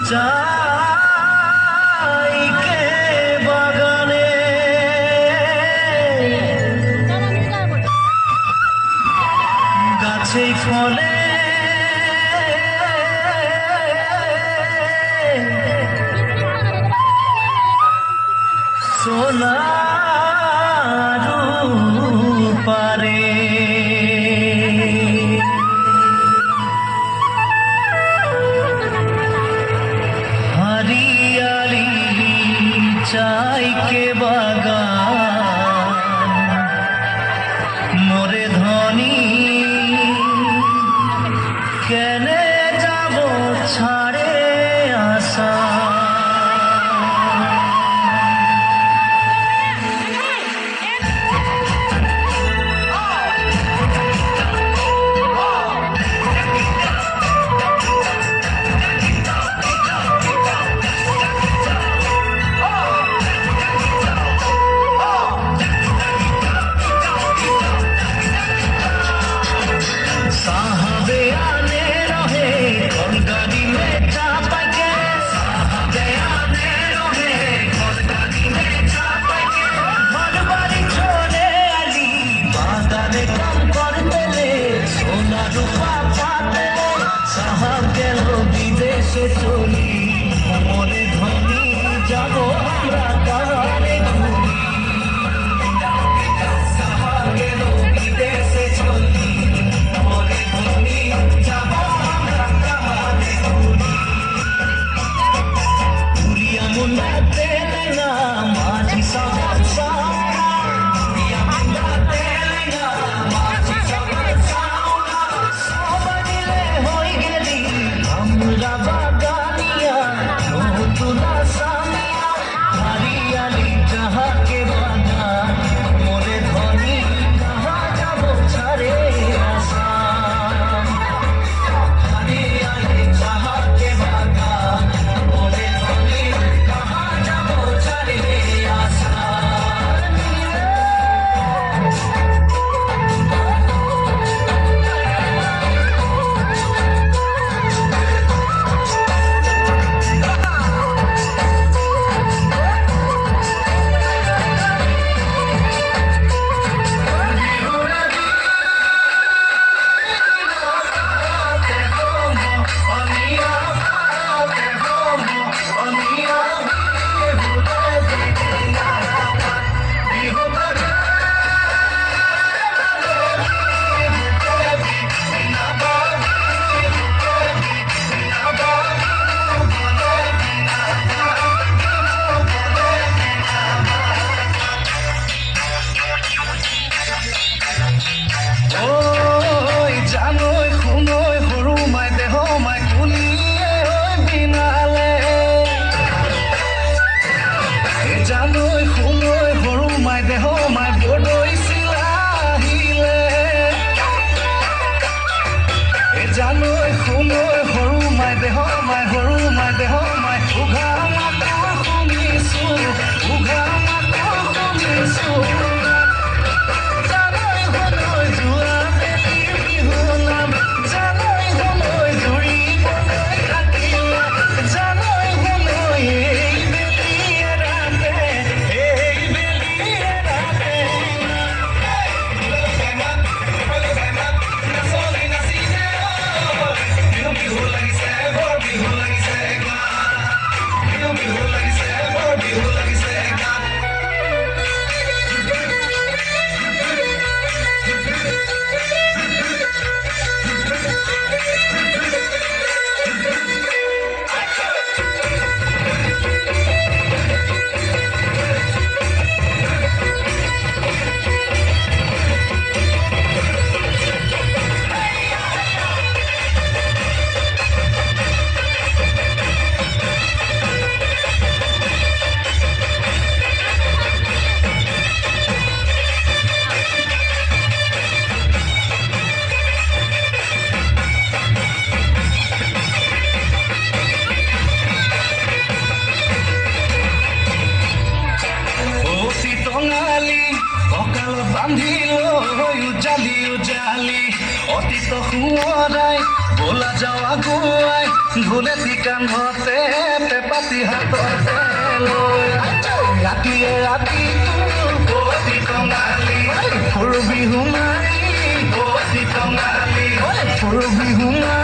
চাইকে বাগানে গাছে ফলে সোনারু পারে हरियाली चाय के बागान मोरे धनी केने जाबो छाड़े आशा চলি মনে ধনী যাব আমরা কারে ঘুরি গেল বিদেশে চলি মনে ধনী যাব আমরা কারে ঘুরি পুরিয়া মুন্ডা তেলে না মাঝি সবার সারা পুরিয়া মুন্ডা তেলে না মাঝি সবার সারা সবাই মিলে হই গেলি আমরা हरियाली जहाँ के बागान मोरे धनी कहाँ जाबो छाड़े आशा हरियाली जहाँ के बागान मोरे धनी कहाँ जाबो छाड़े आशा জানৈ শুনৈ সৰু মাই দেহ মাই বৰদৈ চিলাহিলে জানৈ শুনৈ সৰু মাই দেহ মাই সৰু মাই দেহ মাই উঘা মাত শুনিছো উঘা মাত শুনিছো জানৈ শুনৈ যোৱা বেলি বিহু নাম জানৈ শুনৈ জুৰিবলৈ থাকিলা জানৈ শুনৈ উজালি উজালি অতীত সোঁৱৰাই বলা যাওঁ আগুৱাই ঢোলেটি কান্ধতে পেপাতি হাততে লৈ ৰাতিয়ে ৰাতি বতি টঙালি সৰু বিহু মাৰি বতি টঙালি সৰু বিহু মাৰি